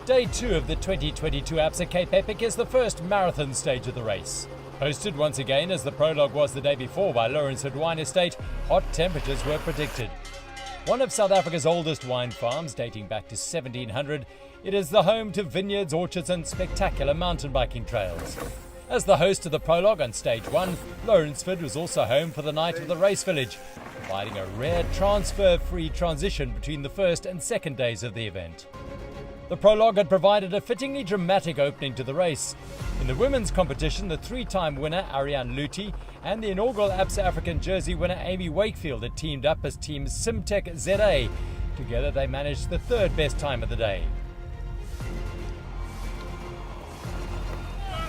Day 2 of the 2022 Absa Cape Epic is the first marathon stage of the race. Hosted once again as the prologue was the day before by Laurensford Wine Estate, hot temperatures were predicted. One of South Africa's oldest wine farms, dating back to 1700, it is the home to vineyards, orchards and spectacular mountain biking trails. As the host of the prologue on stage 1, Laurensford was also home for the night of the race village, providing a rare transfer-free transition between the first and second days of the event. The prologue had provided a fittingly dramatic opening to the race. In the women's competition, the three-time winner Ariane Luthi and the inaugural Absa African jersey winner Amy Wakefield had teamed up as Team Simtech ZA. Together they managed the third best time of the day.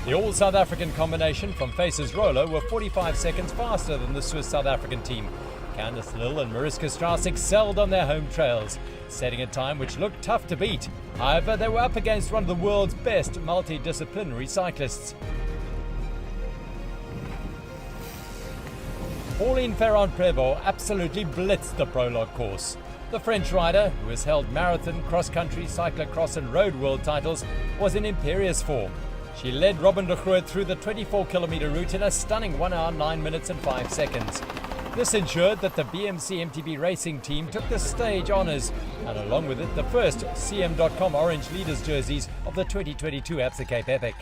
The all-South African combination from Faces Rolo were 45 seconds faster than the Swiss South African team. Candice Lill and Mariska Strauss excelled on their home trails, setting a time which looked tough to beat. However, they were up against one of the world's best multidisciplinary cyclists. Pauline Ferrand-Prévot absolutely blitzed the prologue course. The French rider, who has held marathon, cross-country, cyclocross and road world titles, was in imperious form. She led Robin de Groot through the 24-kilometer route in a stunning 1 hour, 9 minutes and 5 seconds. This ensured that the BMC MTB racing team took the stage honours, and along with it the first CM.com Orange Leaders jerseys of the 2022 Absa Cape Epic.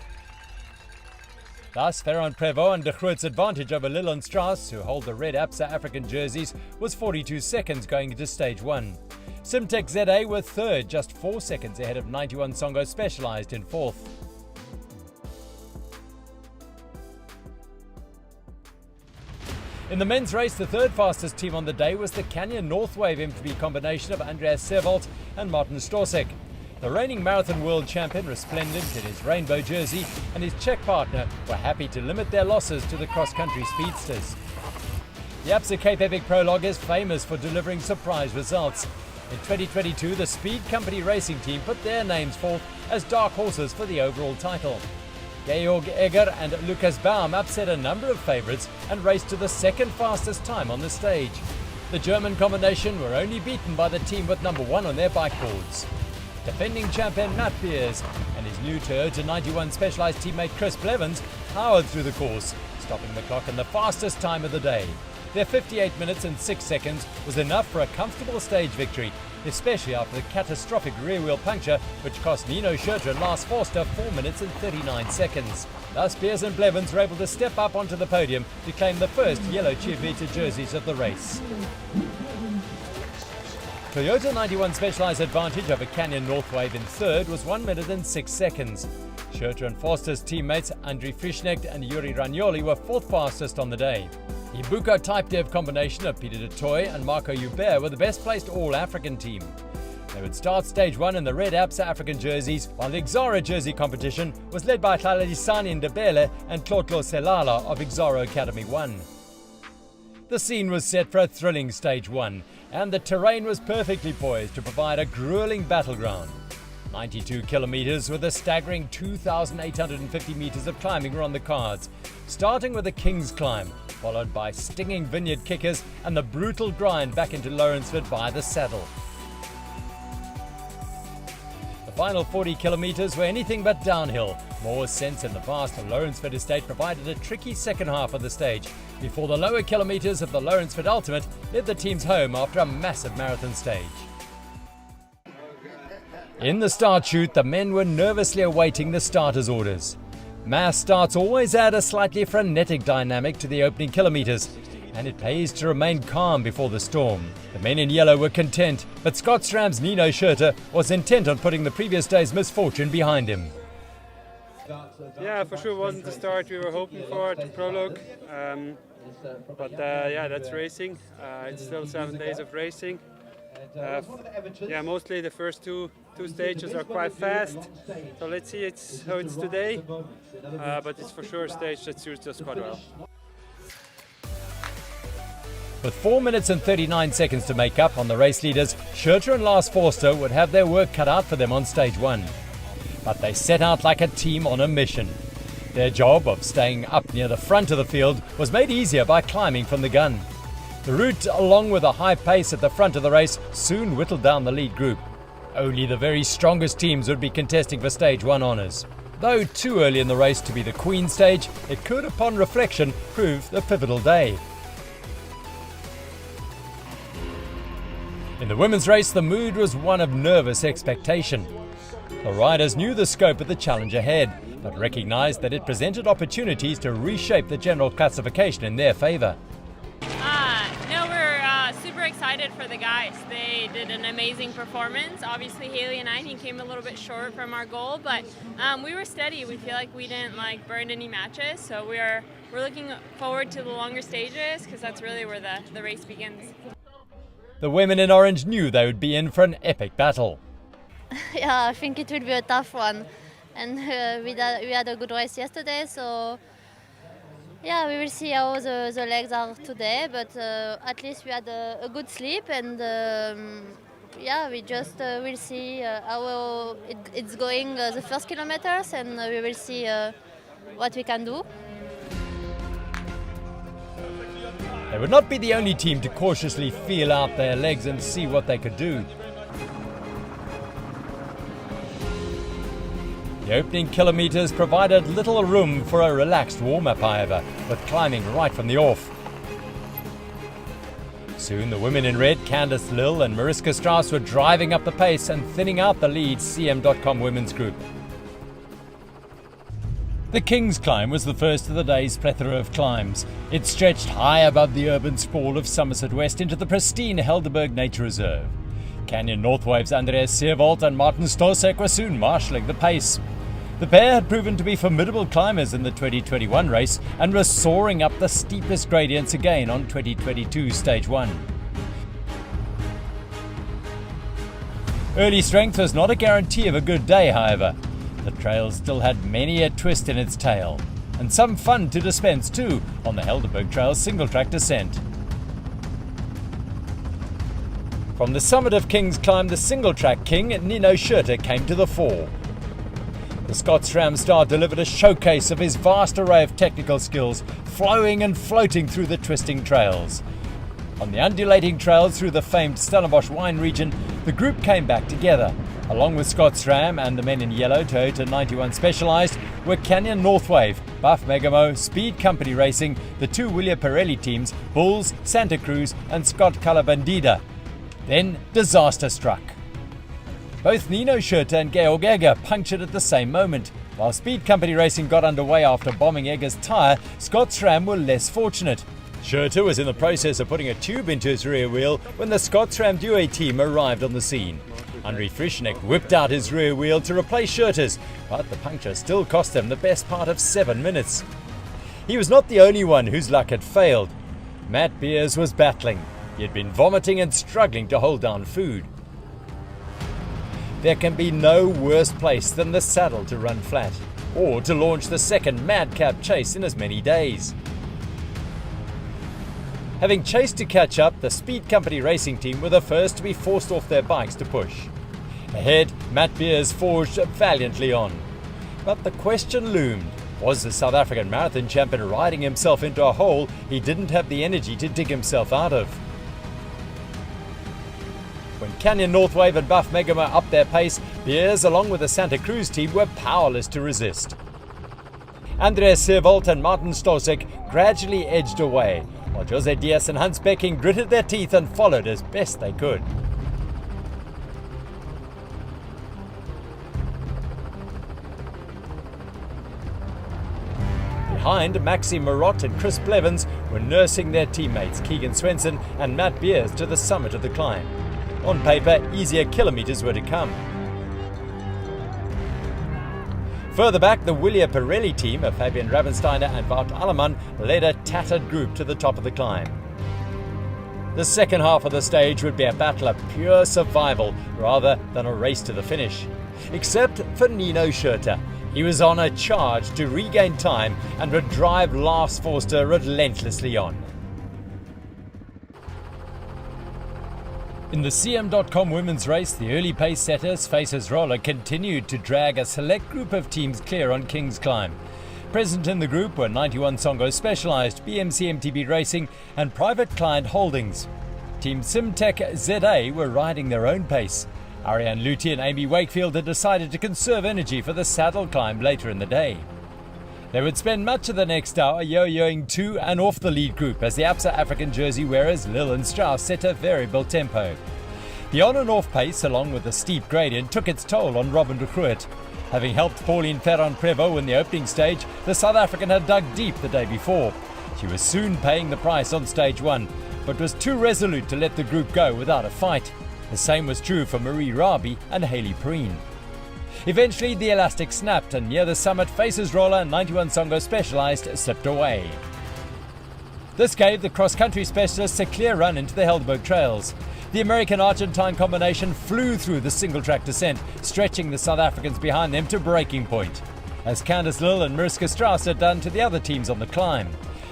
Thus, Ferrand-Prévot and de Groot's advantage over Lill and Strauss, who hold the red Absa African jerseys, was 42 seconds going into stage 1. Simtech ZA were third, just 4 seconds ahead of 91 Songo Specialized in fourth. In the men's race, the third fastest team on the day was the Canyon Northwave MTB combination of Andreas Seewald and Martin Storsek. The reigning marathon world champion, resplendent in his rainbow jersey, and his Czech partner were happy to limit their losses to the cross-country speedsters. The Absa Cape Epic Prologue is famous for delivering surprise results. In 2022, the Speed Company racing team put their names forth as dark horses for the overall title. Georg Egger and Lukas Baum upset a number of favourites and raced to the second fastest time on the stage. The German combination were only beaten by the team with number 1 on their bike boards. Defending champion Matt Beers and his new Toyota 91 Specialized teammate Chris Blevins powered through the course, stopping the clock in the fastest time of the day. Their 58 minutes and 6 seconds was enough for a comfortable stage victory, especially after the catastrophic rear wheel puncture which cost Nino Schurter and Lars Forster 4 minutes and 39 seconds. Thus, Beers and Blevins were able to step up onto the podium to claim the first yellow Chivita jerseys of the race. Toyota 91 Specialized advantage over Canyon Northwave in third was 1 minute and 6 seconds. Schurter and Forster's teammates Andriy Frischknecht and Yuri Ragnoli were fourth fastest on the day. The Ibuka Type Dev combination of Peter de Toy and Marco Hubert were the best placed all-African team. They would start stage 1 in the red Absa African jerseys, while the Exara jersey competition was led by Tlhaellisani Ndebele and Tlotlo Selala of Exara Academy 1. The scene was set for a thrilling stage 1, and the terrain was perfectly poised to provide a grueling battleground. 92 kilometers with a staggering 2,850 meters of climbing were on the cards, starting with the King's Climb, followed by stinging vineyard kickers and the brutal grind back into Laurensford by the saddle. The final 40 kilometers were anything but downhill. More sense in the vast Laurensford estate provided a tricky second half of the stage, before the lower kilometers of the Laurensford Ultimate led the teams home after a massive marathon stage. In the start chute, the men were nervously awaiting the starters' orders. Mass starts always add a slightly frenetic dynamic to the opening kilometers, and it pays to remain calm before the storm. The men in yellow were content, but Scott Stram's Nino Schurter was intent on putting the previous day's misfortune behind him. Yeah, for sure wasn't the start we were hoping for at the prologue, but that's racing. It's still 7 days of racing. Mostly the first two stages are quite fast, so let's see how it's today, but it's for sure a stage that suits us quite well. With 4 minutes and 39 seconds to make up on the race leaders, Schurter and Lars Forster would have their work cut out for them on stage 1. But they set out like a team on a mission. Their job of staying up near the front of the field was made easier by climbing from the gun. The route, along with a high pace at the front of the race, soon whittled down the lead group. Only the very strongest teams would be contesting for Stage 1 honours. Though too early in the race to be the Queen stage, it could, upon reflection, prove a pivotal day. In the women's race, the mood was one of nervous expectation. The riders knew the scope of the challenge ahead, but recognised that it presented opportunities to reshape the general classification in their favour. No, we're super excited for the guys. They did an amazing performance. Obviously, Haley and I think came a little bit short from our goal, but we were steady. We feel like we didn't burn any matches, so we're looking forward to the longer stages because that's really where the race begins. The women in orange knew they would be in for an epic battle. Yeah, I think it will be a tough one, and we had a good race yesterday, so yeah, we will see how the legs are today, but at least we had a good sleep, and yeah, we just will see how it's going the first kilometers, and we will see what we can do. They would not be the only team to cautiously feel out their legs and see what they could do. The opening kilometres provided little room for a relaxed warm-up, however, with climbing right from the off. Soon the women in red, Candice Lill and Mariska Strauss, were driving up the pace and thinning out the lead CM.com women's group. The King's Climb was the first of the day's plethora of climbs. It stretched high above the urban sprawl of Somerset West into the pristine Helderberg Nature Reserve. Canyon Northwave's Andreas Seerwald and Martin Stosek were soon marshalling the pace. The pair had proven to be formidable climbers in the 2021 race and were soaring up the steepest gradients again on 2022 Stage 1. Early strength was not a guarantee of a good day, however. The trail still had many a twist in its tail, and some fun to dispense too on the Helderberg Trail's single-track descent. From the summit of King's Climb, the single-track king, Nino Schurter, came to the fore. The Scots Ram star delivered a showcase of his vast array of technical skills, flowing and floating through the twisting trails. On the undulating trails through the famed Stellenbosch wine region, the group came back together. Along with Scots Ram and the men in yellow, Toyota 91 Specialized, were Canyon Northwave, Buff Megamo, Speed Company Racing, the two Willia Pirelli teams, Bulls, Santa Cruz and Scott Calabandida. Then disaster struck. Both Nino Schurter and Georg Egger punctured at the same moment. While Speed Company Racing got underway after bombing Egger's tyre, Scots Ram were less fortunate. Schurter was in the process of putting a tube into his rear wheel when the Scots Ram Duet team arrived on the scene. André Frischneck whipped out his rear wheel to replace Schurter's, but the puncture still cost him the best part of 7 minutes. He was not the only one whose luck had failed. Matt Beers was battling. He had been vomiting and struggling to hold down food. There can be no worse place than the saddle to run flat, or to launch the second madcap chase in as many days. Having chased to catch up, the Speed Company Racing team were the first to be forced off their bikes to push. Ahead, Matt Beers forged valiantly on. But the question loomed, was the South African marathon champion riding himself into a hole he didn't have the energy to dig himself out of? When Canyon Northwave and Buff Megamo upped their pace, Beers, along with the Santa Cruz team, were powerless to resist. Andreas Seerwald and Martin Stosek gradually edged away, while Jose Diaz and Hans Becking gritted their teeth and followed as best they could. Behind, Maxime Marot and Chris Blevins were nursing their teammates Keegan Swenson and Matt Beers to the summit of the climb. On paper, easier kilometres were to come. Further back, the Willia Pirelli team of Fabian Ravensteiner and Wout Allemann led a tattered group to the top of the climb. The second half of the stage would be a battle of pure survival rather than a race to the finish. Except for Nino Schurter. He was on a charge to regain time and would drive Lars Forster relentlessly on. In the CM.com women's race, the early pace setters Faces Roller continued to drag a select group of teams clear on King's Climb. Present in the group were 91 Songo Specialized, BMC MTB Racing and Private Client Holdings. Team Simtech ZA were riding their own pace. Ariane Luthi and Amy Wakefield had decided to conserve energy for the saddle climb later in the day. They would spend much of the next hour yo-yoing to and off the lead group as the Absa African jersey wearers Lil and Strauss set a variable tempo. The on and off pace, along with the steep gradient, took its toll on Robin de Groot. Having helped Pauline Ferrand-Prévot in the opening stage, the South African had dug deep the day before. She was soon paying the price on stage 1, but was too resolute to let the group go without a fight. The same was true for Marie Rabi and Hayley Perrine. Eventually the elastic snapped and near the summit Faces Roller 91 Songo Specialized slipped away. This gave the cross-country specialists a clear run into the Helderberg Trails. The American-Argentine combination flew through the single-track descent, stretching the South Africans behind them to breaking point, as Candice Lill and Mariska Strauss had done to the other teams on the climb.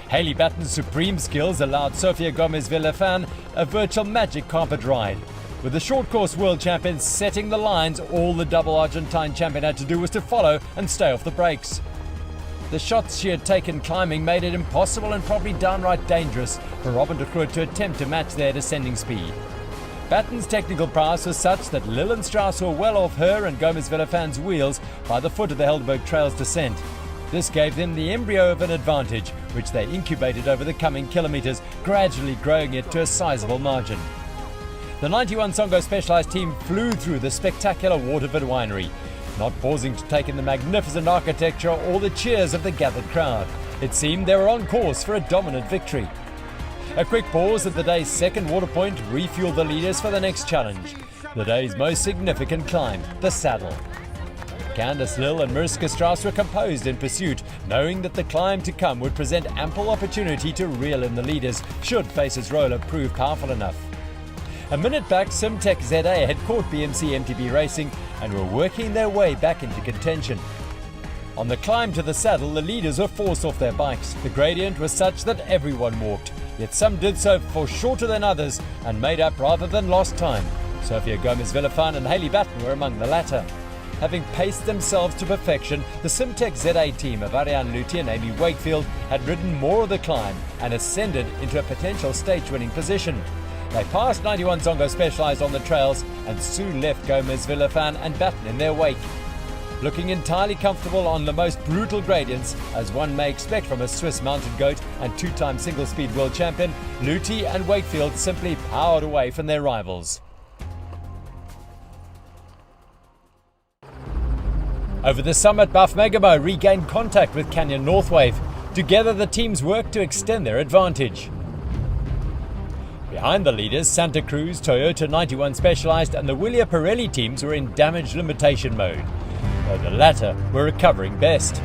Hayley Batten's supreme skills allowed Sofia Gomez-Villafan a virtual magic carpet ride. With the short course world champions setting the lines, all the double Argentine champion had to do was to follow and stay off the brakes. The shots she had taken climbing made it impossible and probably downright dangerous for Robin de Groot to attempt to match their descending speed. Batten's technical prowess was such that Lill and Strauss were well off her and Gomez-Villafan's wheels by the foot of the Helderberg Trails descent. This gave them the embryo of an advantage, which they incubated over the coming kilometres, gradually growing it to a sizable margin. The 91 Songo Specialized team flew through the spectacular Waterford winery, not pausing to take in the magnificent architecture or the cheers of the gathered crowd. It seemed they were on course for a dominant victory. A quick pause at the day's second water point refueled the leaders for the next challenge, the day's most significant climb, the saddle. Candice Lill and Mariska Strauss were composed in pursuit, knowing that the climb to come would present ample opportunity to reel in the leaders should Faces Roller prove powerful enough. A minute back, Simtech ZA had caught BMC MTB Racing and were working their way back into contention. On the climb to the saddle, the leaders were forced off their bikes. The gradient was such that everyone walked, yet some did so for shorter than others and made up rather than lost time. Sofia Gomez-Villafan and Hayley Batten were among the latter. Having paced themselves to perfection, the Simtech ZA team of Ariane Luthi and Amy Wakefield had ridden more of the climb and ascended into a potential stage-winning position. They passed 91 Songo Specialized on the trails and soon left Gomez-Villafan and Batten in their wake. Looking entirely comfortable on the most brutal gradients, as one may expect from a Swiss mounted goat and two-time single-speed world champion, Luthi and Wakefield simply powered away from their rivals. Over the summit, Buff Megamo regained contact with Canyon Northwave. Together the teams worked to extend their advantage. Behind the leaders, Santa Cruz, Toyota 91 Specialized and the Willia Pirelli teams were in damage limitation mode, though the latter were recovering best.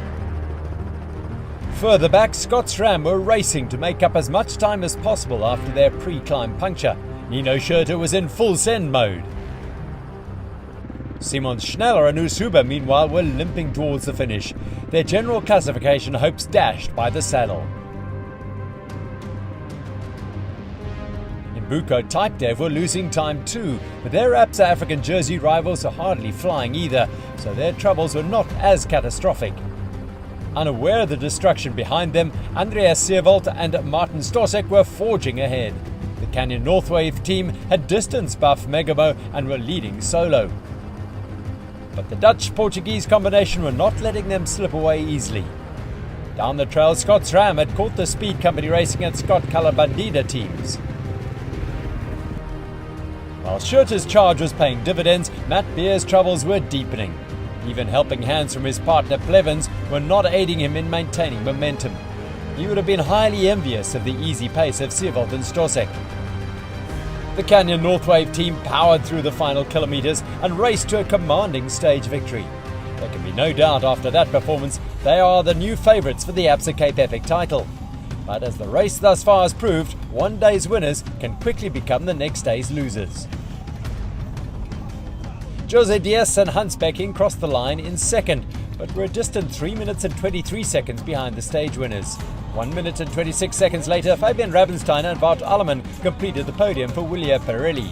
Further back, Scott SRAM were racing to make up as much time as possible after their pre-climb puncture. Nino Schurter was in full send mode. Simon Schneller and Usuba, meanwhile, were limping towards the finish, their general classification hopes dashed by the saddle. Buko Type Dev were losing time too, but their Absa African jersey rivals are hardly flying either, so their troubles were not as catastrophic. Unaware of the destruction behind them, Andreas Seerwald and Martin Stosek were forging ahead. The Canyon Northwave team had distanced Buff Megamo and were leading solo. But the Dutch-Portuguese combination were not letting them slip away easily. Down the trail, Scott SRAM had caught the Speed Company Racing and Scott Calabandida teams. While Schurter's charge was paying dividends, Matt Beer's troubles were deepening. Even helping hands from his partner Plevens were not aiding him in maintaining momentum. He would have been highly envious of the easy pace of Seerwald and Stosek. The Canyon Northwave team powered through the final kilometres and raced to a commanding stage victory. There can be no doubt after that performance they are the new favourites for the Absa Cape Epic title. But as the race thus far has proved, one day's winners can quickly become the next day's losers. Jose Diaz and Hans Becking crossed the line in second, but were a distant 3 minutes and 23 seconds behind the stage winners. 1 minute and 26 seconds later, Fabian Rabensteiner and Wout Alleman completed the podium for Willia Pirelli.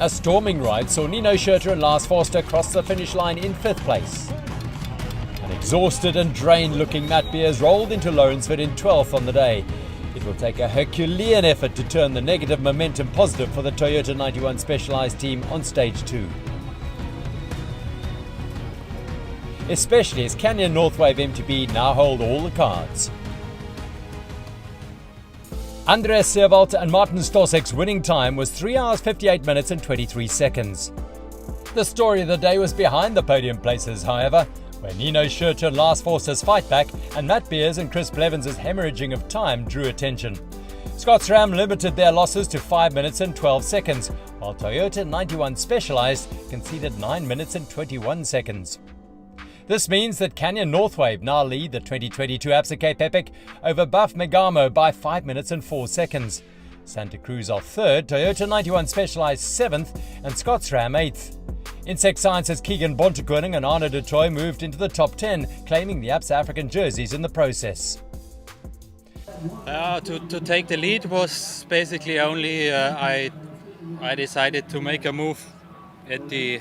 A storming ride saw Nino Schurter and Lars Forster cross the finish line in 5th place. An exhausted and drained looking Matt Beers rolled into Lawrenceford in 12th on the day. It will take a Herculean effort to turn the negative momentum positive for the Toyota 91 Specialized team on stage 2. Especially as Canyon Northwave MTB now hold all the cards. Andreas Seewald and Martin Stosek's winning time was 3 hours 58 minutes and 23 seconds. The story of the day was behind the podium places, however, where Nino Schurter and Lars Forster's fight back and Matt Beers and Chris Blevins' hemorrhaging of time drew attention. Scott SRAM limited their losses to 5 minutes and 12 seconds, while Toyota 91 Specialized conceded 9 minutes and 21 seconds. This means that Canyon Northwave now lead the 2022 Absa Cape Epic over Buff Megamo by 5 minutes and 4 seconds. Santa Cruz are 3rd, Toyota 91 Specialized 7th, and Scott SRAM 8th. Insect Science's Keegan Bontekoning and Arno de Troy moved into the top 10, claiming the Absa African jerseys in the process. To take the lead was basically only I decided to make a move at the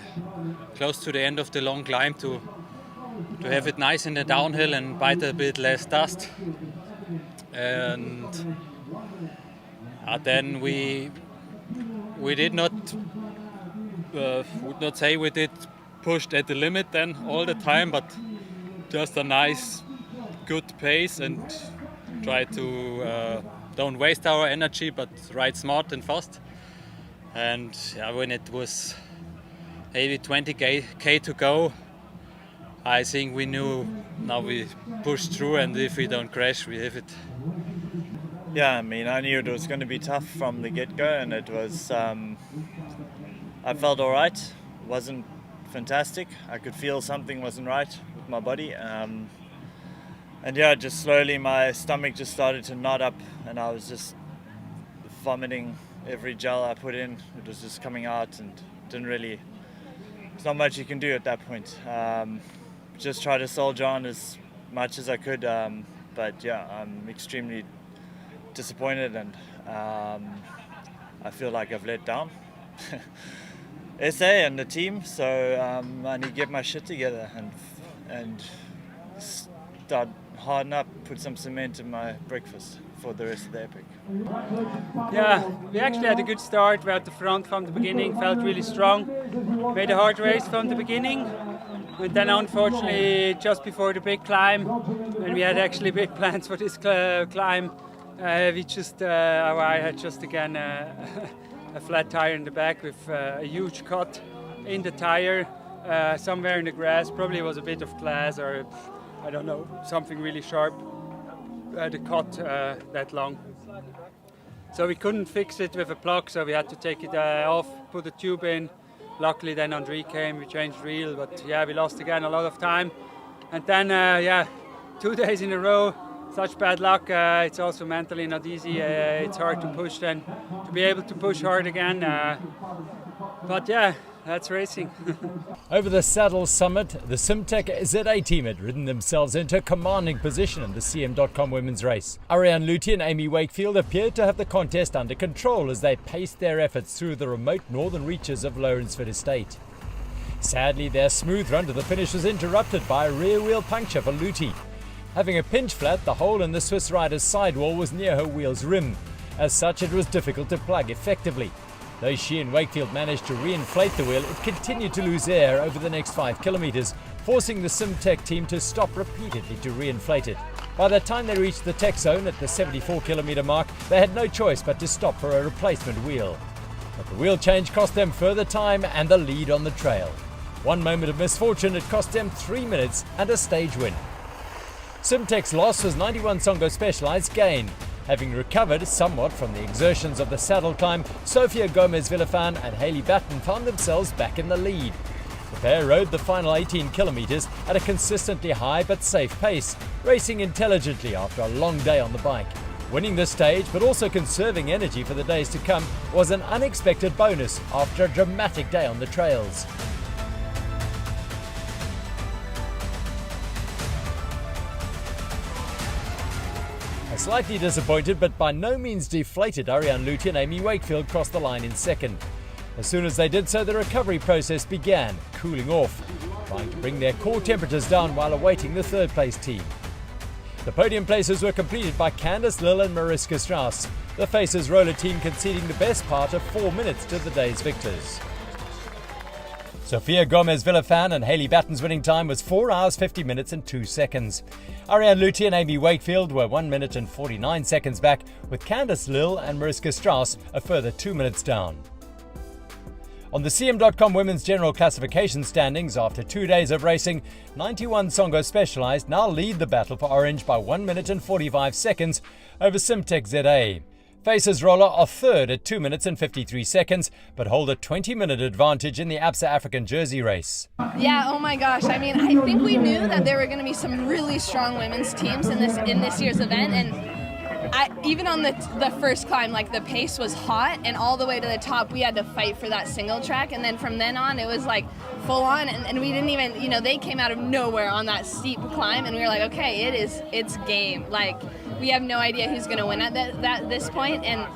close to the end of the long climb to have it nice in the downhill and bite a bit less dust. And then we did not would not say we did pushed at the limit then all the time, but just a nice good pace and try to don't waste our energy but ride smart and fast. And when it was maybe 20k to go, I think we knew now we push through, and if we don't crash, we have it. Yeah, I mean, I knew it was going to be tough from the get-go, and it was. I felt all right. It wasn't fantastic. I could feel something wasn't right with my body, and yeah, just slowly my stomach just started to knot up, and I was just vomiting every gel I put in. It was just coming out, and didn't really. There's not much you can do at that point. Just try to soldier on as much as I could, but yeah, I'm extremely disappointed, and I feel like I've let down SA and the team, so I need to get my shit together and start harden up, put some cement in my breakfast for the rest of the epic. Yeah, we actually had a good start. We had the front from the beginning, felt really strong, made a hard race from the beginning. And then unfortunately, just before the big climb, when we had actually big plans for this climb, I had just again a flat tire in the back with a huge cut in the tire, somewhere in the grass. Probably was a bit of glass or I don't know, something really sharp. The cut that long. So we couldn't fix it with a plug, so we had to take it off, put a tube in. Luckily then Andre came, we changed reel, but yeah, we lost again a lot of time. And then 2 days in a row, such bad luck. It's also mentally not easy. It's hard to push then, to be able to push hard again. But yeah, that's racing. Over the Saddle Summit, the Simtech ZA team had ridden themselves into a commanding position in the CM.com women's race. Ariane Luthi and Amy Wakefield appeared to have the contest under control as they paced their efforts through the remote northern reaches of Lawrenceford Estate. Sadly, their smooth run to the finish was interrupted by a rear wheel puncture for Luthi. Having a pinch flat, the hole in the Swiss rider's sidewall was near her wheel's rim. As such, it was difficult to plug effectively. Though she and Wakefield managed to reinflate the wheel, it continued to lose air over the next 5 kilometers, forcing the Simtech team to stop repeatedly to reinflate it. By the time they reached the tech zone at the 74-kilometer mark, they had no choice but to stop for a replacement wheel. But the wheel change cost them further time and the lead on the trail. One moment of misfortune, it cost them 3 minutes and a stage win. Simtech's loss was 91 Songo Specialized gain. Having recovered somewhat from the exertions of the saddle climb, Sofia Gomez-Villafan and Hayley Batten found themselves back in the lead. The pair rode the final 18 kilometers at a consistently high but safe pace, racing intelligently after a long day on the bike. Winning this stage, but also conserving energy for the days to come, was an unexpected bonus after a dramatic day on the trails. Slightly disappointed, but by no means deflated, Ariane Luthi and Amy Wakefield crossed the line in second. As soon as they did so, the recovery process began, cooling off, trying to bring their core temperatures down while awaiting the third place team. The podium places were completed by Candice Lill and Mariska Strauss, the Faces roller team conceding the best part of 4 minutes to the day's victors. Sofia Gomez Villafan and Hayley Batten's winning time was 4 hours 50 minutes and 2 seconds. Ariane Luthi and Amy Wakefield were 1 minute and 49 seconds back, with Candice Lill and Mariska Strauss a further 2 minutes down. On the CM.com Women's General Classification standings, after 2 days of racing, 91 Songo Specialized now lead the battle for orange by 1 minute and 45 seconds over Simtech ZA. Faces Roller are third at 2 minutes and 53 seconds, but hold a 20-minute advantage in the ABSA African Jersey race. Yeah, oh my gosh. I mean, I think we knew that there were going to be some really strong women's teams in this year's event, and even on the first climb, like, the pace was hot, and all the way to the top we had to fight for that single track, and then from then on it was like full on, and we didn't even, they came out of nowhere on that steep climb, and we were like, okay, it's game. Like, we have no idea who's going to win at this point, and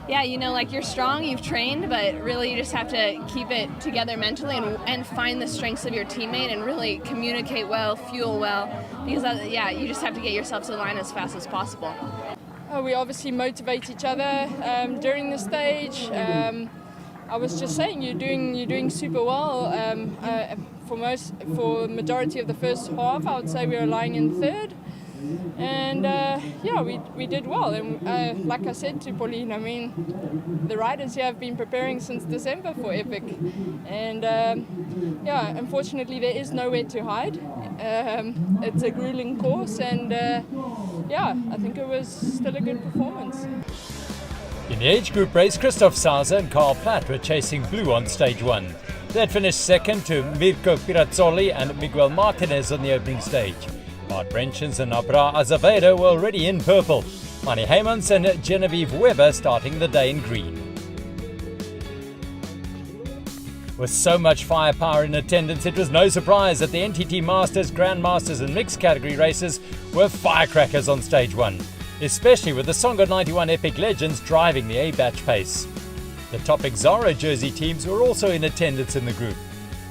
yeah, like, you're strong, you've trained, but really you just have to keep it together mentally and find the strengths of your teammate and really communicate well, fuel well, because you just have to get yourself to the line as fast as possible. We obviously motivate each other during the stage. I was just saying, you're doing super well. For majority of the first half, I would say we were lying in third, and we did well. And like I said to Pauline, I mean, the riders here have been preparing since December for Epic, and unfortunately there is nowhere to hide. It's a grueling course, and I think it was still a good performance. In the age group race, Christoph Sauser and Carl Platt were chasing blue on stage 1. They had finished second to Mirko Pirazzoli and Miguel Martinez on the opening stage. Bart Brenchens and Abra Azevedo were already in purple. Manny Heymans and Genevieve Weber starting the day in green. With so much firepower in attendance, it was no surprise that the NTT Masters, Grandmasters and Mixed category races were firecrackers on stage 1, especially with the Songo 91 Epic Legends driving the A-batch pace. The top Exaro jersey teams were also in attendance in the group.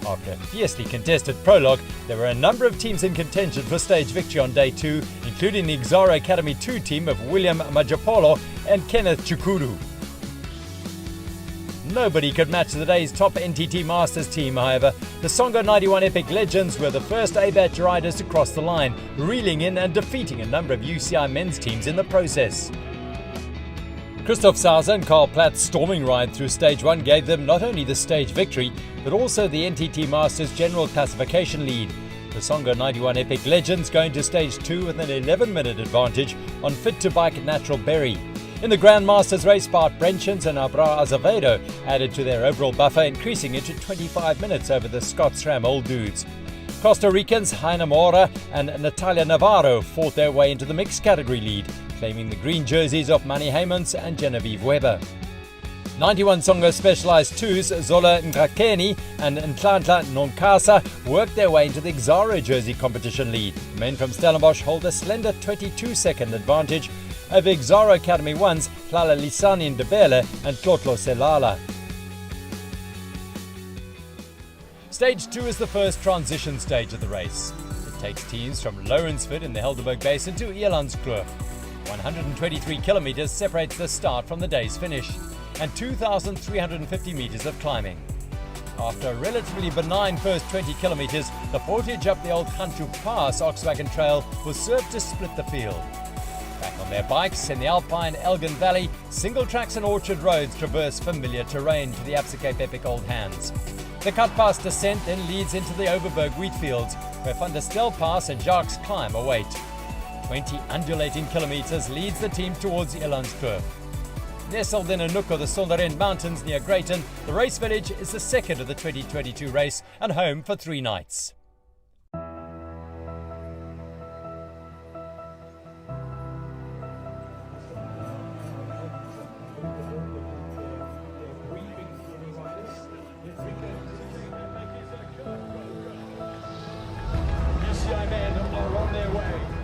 After a fiercely contested prologue, there were a number of teams in contention for stage victory on day 2, including the Exaro Academy 2 team of William Majapolo and Kenneth Chukuru. Nobody could match the day's top NTT Masters team, however. The Songo 91 Epic Legends were the first A-batch riders to cross the line, reeling in and defeating a number of UCI men's teams in the process. Christoph Sauser and Carl Platt's storming ride through stage 1 gave them not only the stage victory, but also the NTT Masters general classification lead. The Songo 91 Epic Legends going to stage 2 with an 11-minute advantage on Fit to Bike Natural Berry. In the Grandmasters race, Bart Brenchens and Abra Azevedo added to their overall buffer, increasing it to 25 minutes over the Scott SRAM Old Dudes. Costa Ricans Heina Mora and Natalia Navarro fought their way into the mixed category lead, claiming the green jerseys of Manny Heymans and Genevieve Weber. 91 Songo Specialized 2s Zola Ngakeni and Nhlanhla Nonkasa worked their way into the Exaro jersey competition lead. The men from Stellenbosch hold a slender 22-second advantage over Exaro Academy 1's Hlala Lisani Ndebele and Tlotlo Selala. Stage 2 is the first transition stage of the race. It takes teams from Lawrenceford in the Helderberg Basin to Elandskloof. 123 kilometers separates the start from the day's finish, and 2,350 meters of climbing. After a relatively benign first 20 kilometers, the portage up the old Kantu Pass Oxwagon Trail was served to split the field. Back on their bikes in the Alpine Elgin Valley, single tracks and orchard roads traverse familiar terrain to the Absa Cape Epic Old Hands. The cut past descent then leads into the Overberg wheat fields, where Van der Stel Pass and Jacques Climb await. 20 undulating kilometers leads the team towards Elandskloof. Nestled in a nook of the Sonderend Mountains near Greyton, the race village is the second of the 2022 race and home for 3 nights. UCI men are on their way.